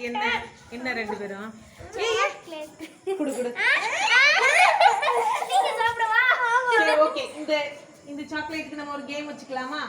என்ன என்ன ரெண்டு பேரும் குடு குடு. சரி ஓகே, இந்த சாக்லேட்டுக்கு நம்ம ஒரு கேம் வச்சுக்கலாமா?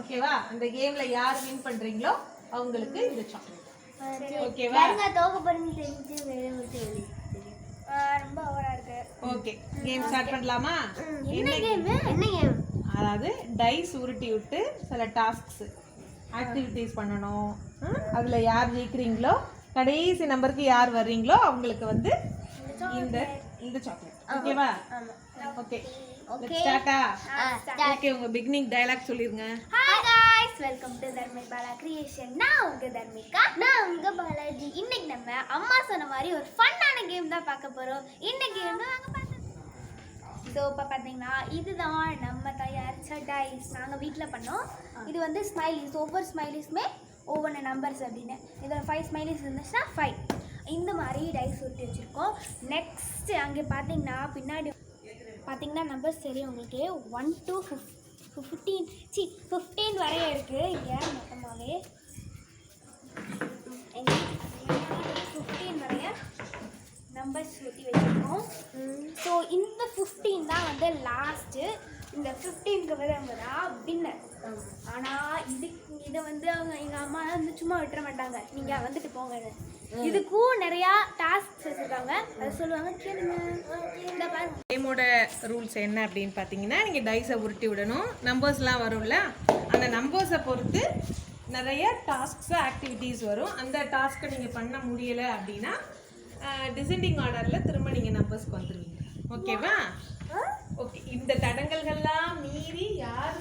ஓகேவா? அந்த கேம்ல யார் வின் பண்றீங்களோ அவங்களுக்கு இந்த சாக்லேட். ஓகேவா? ரொம்ப ஓவரா இருக்கு. ஓகே, கேம் ஸ்டார்ட் பண்ணலாமா? என்ன கேம்? அதாவது டைஸ் உருட்டி விட்டு சில டாஸ்க்ஸ் ஆக்டிவிட்டீஸ் பண்ணணும். அதுல யார் ஜெயிக்கிறீங்களோ, கடைசி நம்பருக்கு யார் வர்றீங்களோ அவங்களுக்கு வந்து இந்த சாக்லேட். ஓகேவா? ஓகே, லெட்ஸ் ஸ்டார்ட்டா. ஓகே, உங்க பிகினிங் டயலாக் சொல்லிருங்க. Hi guys, welcome to Dharmi Bala Creation. நான் உங்க தர்மிகா. நான் உங்க பாலாஜி. இன்னைக்கு நம்ம அம்மா சொன்ன மாதிரி ஒரு ஃபன்னான கேம் தான் பார்க்க போறோம். இந்த கேம் நாங்க பார்க்கலாம். ஸோ இப்போ பார்த்தீங்கன்னா இதுதான் நம்ம தயாரிச்ச டைஸ். நாங்கள் வீட்டில் பண்ணோம். இது வந்து ஸ்மைலிஸ். ஒவ்வொரு ஸ்மைலிஸுமே ஒவ்வொரு நம்பர்ஸ் அப்படின்னு. இதில் 5 ஸ்மைலிஸ் இருந்துச்சுன்னா 5 இந்த மாதிரி டைஸ் ஊட்டி வச்சுருக்கோம். நெக்ஸ்ட் அங்கே பார்த்தீங்கன்னா பின்னாடி பார்த்தீங்கன்னா நம்பர்ஸ் தெரியும் உங்களுக்கு. 1 to 15 வரைய இருக்குது. இங்கே மொத்தமாகவே 15 வரைய நம்பர்ஸ் ஊற்றி வச்சுருக்கோம். ஸோ இந்த 15 தான் வந்து லாஸ்ட்டு. இந்த 15க்கு வரவங்க தான் வின்னர். ஆனால் இதை வந்து எங்கள் அம்மா வந்து சும்மா விட்டுற மாட்டாங்க. நீங்கள் வந்துட்டு போங்க. இதுக்கும் நிறையா டாஸ்க் வச்சுருக்காங்க. அதை சொல்லுவாங்க, கேளுங்க. இந்த பாருங்க, கேமோட ரூல்ஸ் என்ன அப்படின்னு பார்த்தீங்கன்னா, நீங்கள் டைஸை உருட்டி விடணும். நம்பர்ஸ்லாம் வரும்ல, அந்த நம்பர்ஸை பொறுத்து நிறைய டாஸ்க்ஸு ஆக்டிவிட்டீஸ் வரும். அந்த டாஸ்க்கை நீங்கள் பண்ண முடியலை அப்படின்னா டிசெண்டிங் ஆர்டரில் திரும்ப நீங்கள் நம்பர்ஸ்க்கு வந்துடுவீங்க. ஓகேவா? ஓகே, இந்த தடங்கல்கள்லாம் மீறி யார்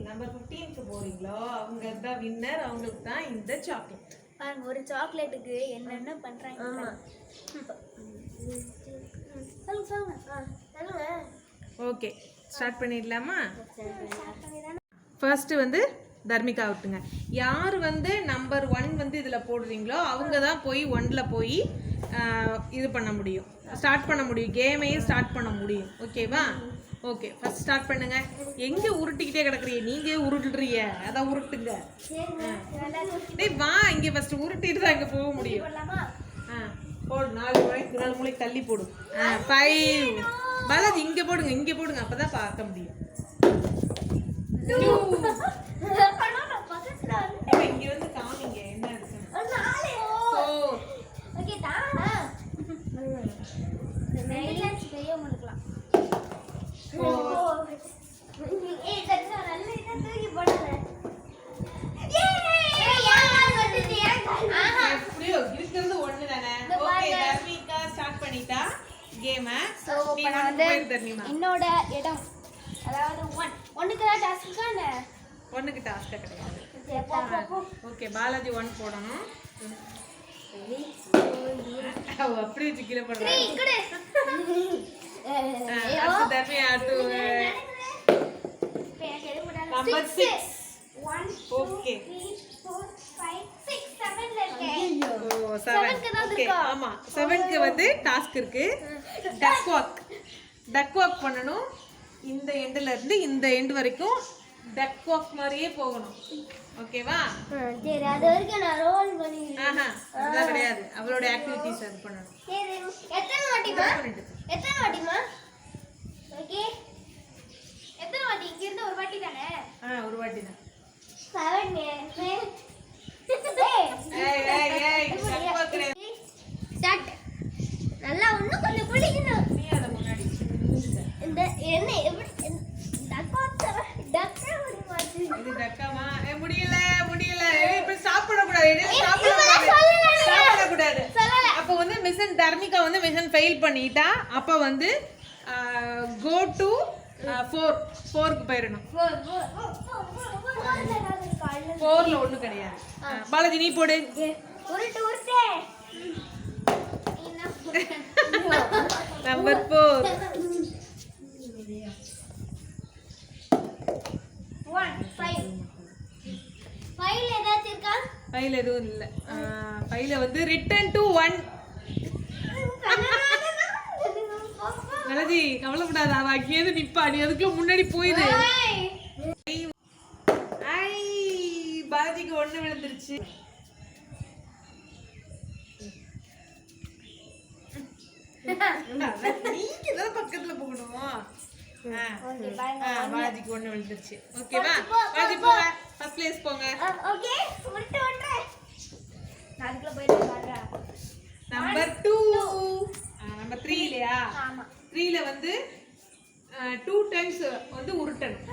நம்பர் 15க்கு போகிறீங்களோ அவங்க தான் வின்னர். அவங்களுக்கு தான் இந்த சாக்லேட். பாருங்க, ஒரு சாக்லேட்டுக்கு என்னென்ன பண்ணுறாங்க. ஓகே, ஸ்டார்ட் பண்ணிடலாமா? ஃபர்ஸ்ட் வந்து தர்மிகா விட்டுங்க. யார் வந்து நம்பர் 1 வந்து இதில் போடுறீங்களோ அவங்க தான் போய் 1ல் போய் இது பண்ண முடியும், ஸ்டார்ட் பண்ண முடியும், கேமையும் ஸ்டார்ட் பண்ண முடியும். ஓகேவா? ஓகே, ஃபர்ஸ்ட் ஸ்டார்ட் பண்ணுங்க. எங்கே உருட்டிக்கிட்டே கிடக்குறீங்க? நீங்கள் உருட்டுறீங்க, அதான் உருட்டுங்க. டேய் வா, இங்கே ஃபர்ஸ்ட் உருட்டிட்டு தான் இங்கே போக முடியும். போடு, 4 மூளை தள்ளி போடும். 5 பாலாஜி இங்கே போடுங்க, இங்கே போடுங்க, அப்போ தான் பார்க்க முடியும். 2 இங்கே வந்து காமிங்க என்ன இருக்கு. 4 ஓகே தான். மெயின்ஸ் பெரியவங்களுக்குலாம். ஏய் தட்ஸ் நல்ல இத தூக்கி போடுங்க. எப்படியோ இருக்கிறது ஒண்ணு தானே. ஓகே, தர்மிகா ஸ்டார்ட் பண்ணிட்டா கேம். சோ இப்போ நான் வந்து என்னோட இடம், அதாவது 1க்கு தான் டாஸ்க் தானே. 1க்கு டாஸ்க் கிடையாது. ஓகே, பாலாஜி 1 போடணும். அப்படி வச்சு கீழே போடுறாங்க. தர்மிகா நம்பர் 6. 1 ஓகே 3 4 5 6 7ல இருக்கு. ஓ 7. ஓகே, ஆமா 7க்கு வந்து டாஸ்க் இருக்கு. டக் வாக் பண்ணணும். இந்த எண்ட்ல இருந்து இந்த எண்ட் வரைக்கும் டக் வாக் மாதிரியே போகணும். ஓகேவா? சரி, அது வரைக்கும் நான் ரோல் பண்ணிடுறேன். அது கிடையாது, அவளோட ஆக்டிவிட்டீஸ் அது பண்ணணும். சரி, எத்தனை வாட்டிமா? ஓகே, எத்தனை வாட்டி? இங்க இருந்து ஒரு வாட்டி தானே? ஒரு வாட்டி தான். 7 ஸ்டார்ட். நல்லா இன்னும் கொஞ்சம் குளிக்கணும். நீ அத முன்னாடி இந்த என்ன எப்படி டக்கா ஒரு மாதிரி. இது டக்காமா? முடியல. இப்ப சாப்பிட கூடாது. சாப்பிட கூடாது. அப்ப வந்து மிஷன் தர்மிகா வந்து மிஷன் ஃபெயில் பண்ணிட்டா. அப்ப வந்து கோ டு 4க்கு போயிடணும். 4ல ஒண்ணு கிடையாது. பாலாஜி நீ போடு. உருட்டே நம்பர் 4. 1 5 ஃபைல் ஏதாச்சும் இருக்கா? ஃபைல் எதுவும் இல்ல. ஃபைல வந்து ரிட்டர்ன் டு 1. பாலாஜி கவலைப்படாத, அவ அங்கேயே நிப்பா, நீ அதுக்குள்ள முன்னாடி போயிடு. பாலாஜிக்கு 1 விழுந்துருச்சு. நீங்க தான் பக்கத்துல போகணும். ஓகே பாருங்க. பாலாஜிக்கு 1 விழுந்துருச்சு. ஓகேவா? போ, பாலாஜி போ. போங்க. ஃபர்ஸ்ட் பிளேஸ் போங்க. ஓகே விட்டு நான் அதுக்குள்ள போயிட்டு வரேன். நம்பர் 2. நம்பர் 3 இல்லையா? ஆமா. 3ல வந்து 2 டைம்ஸ் வந்து உருட்டணும்.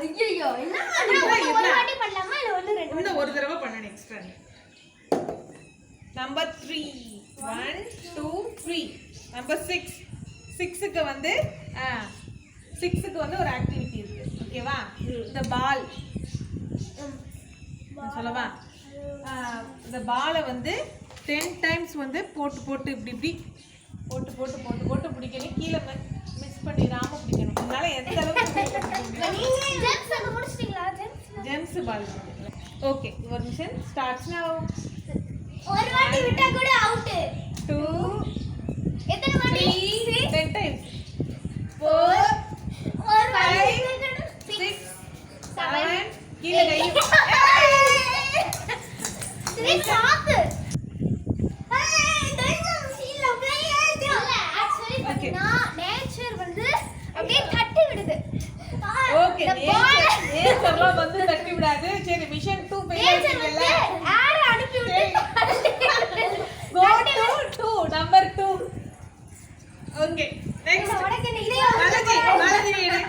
ஐயோ என்ன ஒரு வாட்டி பண்ணலாமா இல்ல ஒன்னு ரெண்டு இன்னும் ஒரு தடவை பண்ணணும் எக்ஸ்ட்ரா. நம்பர் 3 1 2 3. நம்பர் 6 6க்கு வந்து 6க்கு வந்து ஒரு ஆக்டிவிட்டி இருக்கு. ஓகேவா? இந்த பால் சொல்லவா? இந்த பாலை வந்து 10 டைம்ஸ் வந்து போட்டு போட்டு இப்படி இப்படி போட்டு போட்டு போட்டு போட்டு பிடிக்கணும். கீழே மிஸ் பண்ணிடாம பிடிக்கணும். அதனால எந்த அளவுக்கு ஜெம்ஸ் அங்க முடிச்சிட்டீங்களா? Gems ball. Okay your mission starts now. ஒரு வாட்டி விட்டா கூட அவுட். 2 எத்தனை வாட்டி? 10 டைம்ஸ் 4 ஒரு 5 வாட்டி 6 7 கீழே கை. Three stop. இல்ல ஆக்சுவலி பாத்தீங்கன்னா நேச்சர் வந்து அப்படியே தட்டி விடுது. ஓகே நேச்சர்லாம் வந்து தட்டி விடாது. சரி மிஷன் 2 ஃபெயில் ஆயிட்டீங்கல. ஏர் அனுப்பி விட்டு go to 2 number 2. Okay next உனக்கு இது பாலாஜி பாலாஜி எடு.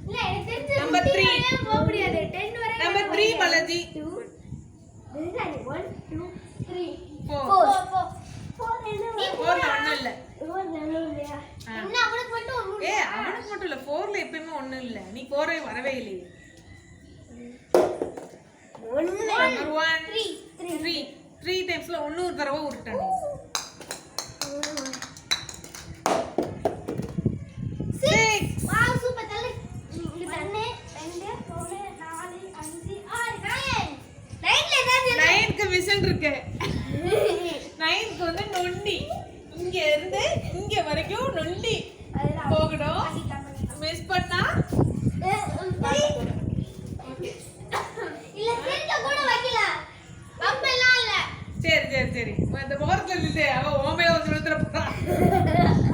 இல்ல எனக்கு தெரிஞ்சு Number 3. போக முடியாது. 10 வரை நம்பர் 3 பாலாஜி. 2 1 2 3 4 4 4ல ஒண்ணும் இல்ல. என்ன அவனுக்கு மட்டும் ஒண்ணு அவனுக்கு மட்டும் இல்ல 4ல எப்பவுமே ஒண்ணும் இல்ல. நீ 4 வரவே இல்லையே. நம்பர் 1 3 டைம்ஸ்ல இன்னொரு தடவை உருட்டணும். 6 வாவ் சூப்பர் தள்ளு. இங்க தண்ணே 2 3 4 5 6 9 9ல ஏதாவது 9க்கு மிஷன் இருக்கு. 9க்கு வந்து நொண்டி. இங்க இருந்து இங்க வரைக்கும் நொண்டி போகணும். மிஸ் பண்ணா இல்ல சென்ட்ல கூட வைக்கல. கம்பெல்லாம் இல்ல. சரி சரி சரி இந்த ஓரத்துல நில்லு. அவ ஓமையில வந்து விழுந்துற போறா.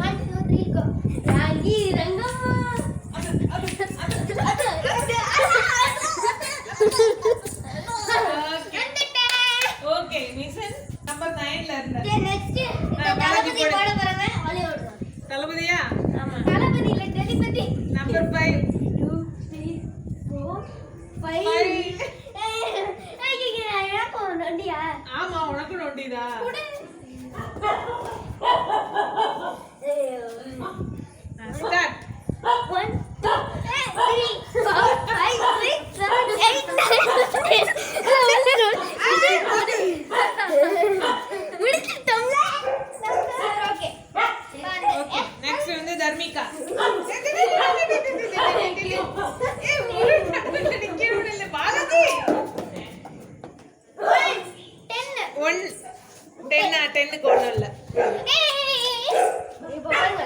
1 2 3 go. Ragi Rangamma. Okay mission number 9ல இருந்த நெக்ஸ்ட் தளபதி போட போறாங்க ஹாலிவுட். தளபதியா? ஆமா தளபதி இல்ல டெலிபதி. நம்பர் 5 2 3 4 5 ஐயா எனக்கு நொண்டியா? ஆமா உனக்கு நொண்டிதா. ஸ்டார்ட். 1 2 3 4 5 6 7 8 9 முடிச்சிட்டோம்ல. ஓகே ஓகே நெக்ஸ்ட் வந்து தர்மிகா. பாலாஜி 10க்கு ஒண்ணும் இல்ல. இப்போ பாருங்க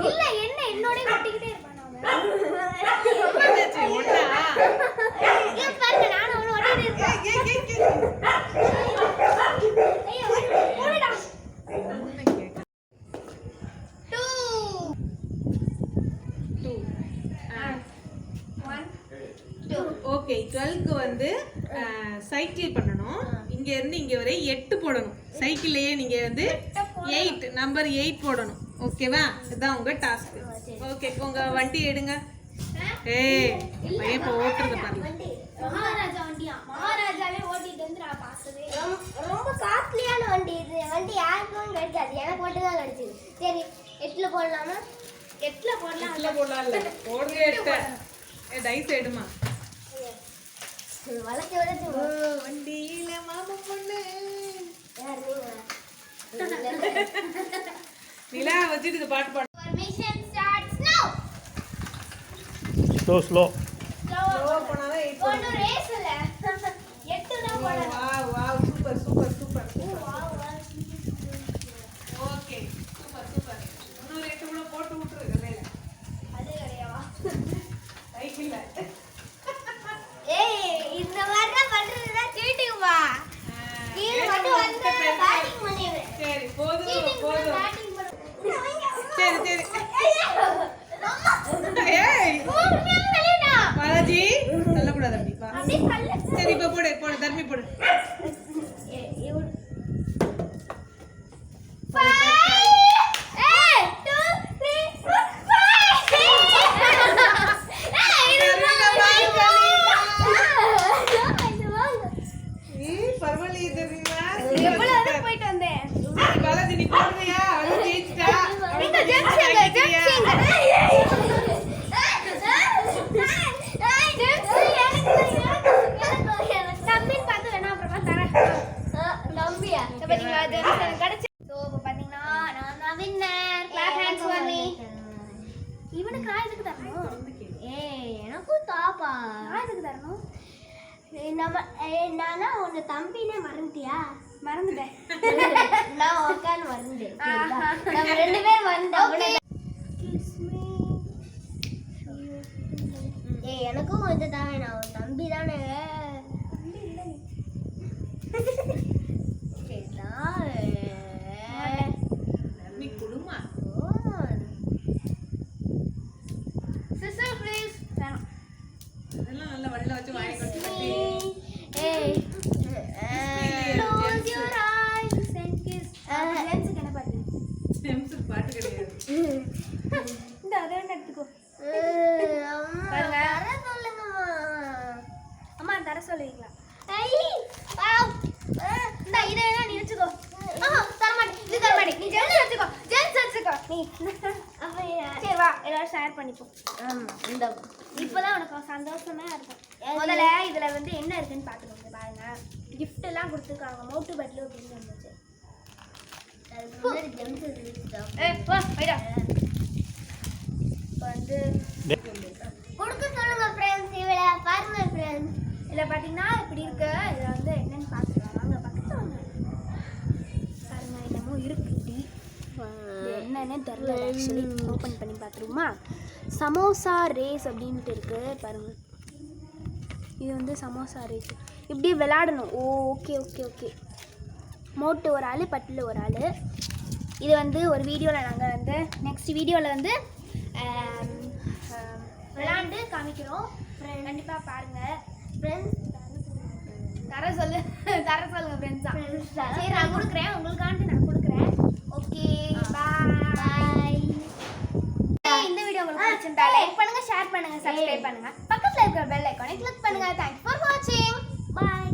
இல்ல என்ன என்னோட ஒட்டிக்கிட்டே இருப்பான் அவன். ஒண்ணா இங்க பாருங்க நானும் அவனும் ஒட்டிக்கிட்டே இருப்பேன். ஐயோ போடா. 2 1 2 ஓகே 12க்கு வந்து சைக்கிள் பண்ணணும். இங்க இருந்து இங்க வரை 8 போடணும். சைக்கிள்லயே நீங்க வந்து 8 நம்பர் 8 போடணும். ஓகேவா? இதுதான் உங்க டாஸ்க். ஓகே உங்க வண்டி எடுங்க. ஏய் பையன் இப்போ ஓட்டுறது பாருங்க. மகாராஜா வண்டியா? மகாராஜாவே ஓட்டிட்டு வந்து நான் பார்த்ததே. ரொம்ப காஸ்ட்லியான வண்டி இது. வண்டி யாருக்கும் கிடைக்காது. எனக்கு மட்டும் தான் கிடைச்சது. சரி 8ல போடலாமா? 8ல போடலாம். இல்ல போடலாம் இல்ல. போடுங்க 8. டைஸ் எடுமா. வளைச்சு வளைச்சு வண்டியில மாமா பொண்ணு. யார் நீங்க? நிலா வச்சிட்டு இந்த பாட்டு பாடு. Formation starts now. ஸ்லோ ஸ்லோவா போனாதான் 8 போன ரேஸ் இல்ல. 8 தான் போடணும். Wow wow super super super. Wow wow. Okay super super. இன்னொரு 8 கூட போட்டு விட்டுரு கலையில. அது கிடையாவா? சைக்கிள்ல. ஏய் இந்த மாதிரி பண்றதுதான் சரி சரி ஏய் பாலாஜி சொல்லக்கூடாது அப்படி வா. சரி இப்போ போடு போடு தர்மி போடு. ஏய் பரவாயில்லையே தர்மிமா. போயிட்டு வந்தேன். பாலாஜி நீ போடுறியா? அவளை ஜெயிச்சிட்டா. நீங்க ஜெயிச்சீங்க, ஜெயிச்சீங்க. தம்பின்னு பார்த்து வேணா அப்புறமா தரேன். தம்பியா? இப்ப நீங்க ஜெயிச்சு எனக்கு கிடைச்சு. சோ இப்ப பாத்தீங்கன்னா நான் தான் winner. Clap hands for me. இவனுக்கு நான் எதுக்கு தரணும்? எனக்கும் தாப்பா. நான் எதுக்கு தரணும்? நானா உன்னை தம்பினே மறந்துட்டியா? மறந்துட்டேன். நான் உக்கான்னு மறந்துட்டேன். நம்ம 2 பேரும் வந்தோம். எனக்கும் வந்து தான் நான் உன் தம்பி தானே. தர்மி குடுமா. Sister please. அதெல்லாம் நல்ல வழியில வச்சு வாயை கட்டி கட்டி. Close your eyes and kiss. ஜென்ஸுக்கு என்ன பாட்டு? ஜெம்ஸுக்கு பாட்டு கிடையாது. இந்த அதை ஒன்று எடுத்துக்கோ. பாருங்க. தர சொல்லுங்கம்மா. அம்மா தர சொல்லுவீங்களா? இந்த இதை வேணா நீ வச்சுக்கோ. தரமாட்டேன். இது தரமாட்டேன். நீ ஜென்ஸ் வச்சுக்கோ. ஜென்ஸ் வச்சுக்கோ. நீ சரி வா எல்லாரும் ஷேர் பண்ணிப்போம். இந்த இப்போதான் உனக்கு சந்தோஷமா இருக்கும். முதல்ல இதுல வந்து என்ன இருக்குன்னு பாத்துக்கோங்க. பாருங்க கிஃப்ட் எல்லாம் கொடுத்துருக்காங்க. மோட்டு பட்லு அப்படின்னு இருந்துச்சு. வந்து கொடுக்க சொல்லுங்க ஃப்ரெண்ட்ஸ். இவள பாருங்க ஃப்ரெண்ட்ஸ். இதில் பார்த்தீங்கன்னா இப்படி இருக்கு. இதில் வந்து என்னன்னு பார்த்துக்கலாம் வாங்க பக்கத்தில் வாங்க. பாருங்க என்னமோ இருக்கு இப்படி. இது என்னன்னு தெரியல. ஆக்சுவலி ஓப்பன் பண்ணி பார்த்துருமா. சமோசா ரேஸ் அப்படின்ட்டு இருக்கு பாருங்க. இது வந்து சமோசா ரேஸ் இப்படி விளையாடணும். Okay okay okay. மோட்டு ஒரு ஆள், பட்டில் ஒரு ஆள். இது வந்து ஒரு வீடியோவில் நாங்கள் வந்து நெக்ஸ்ட் வீடியோவில் வந்து விளையாண்டு காமிக்கிறோம். கண்டிப்பாக பாருங்கள் ஃப்ரெண்ட்ஸ். தர சொல்லுங்கள் ஃப்ரெண்ட்ஸா. சரி நான் கொடுக்குறேன். உங்களுக்காண்டி நான் கொடுக்குறேன். Okay bye. இந்த வீடியோ உங்களுக்கு பிடிச்சிருந்தா லைக் பண்ணுங்கள், ஷேர் பண்ணுங்கள், சப்ஸ்கிரைப் பண்ணுங்கள். பக்கத்தில் இருக்கிற பெல் ஐக்கானை கிளிக் பண்ணுங்கள். தேங்க்ஸ் ஃபார் வாட்சிங். பாய்.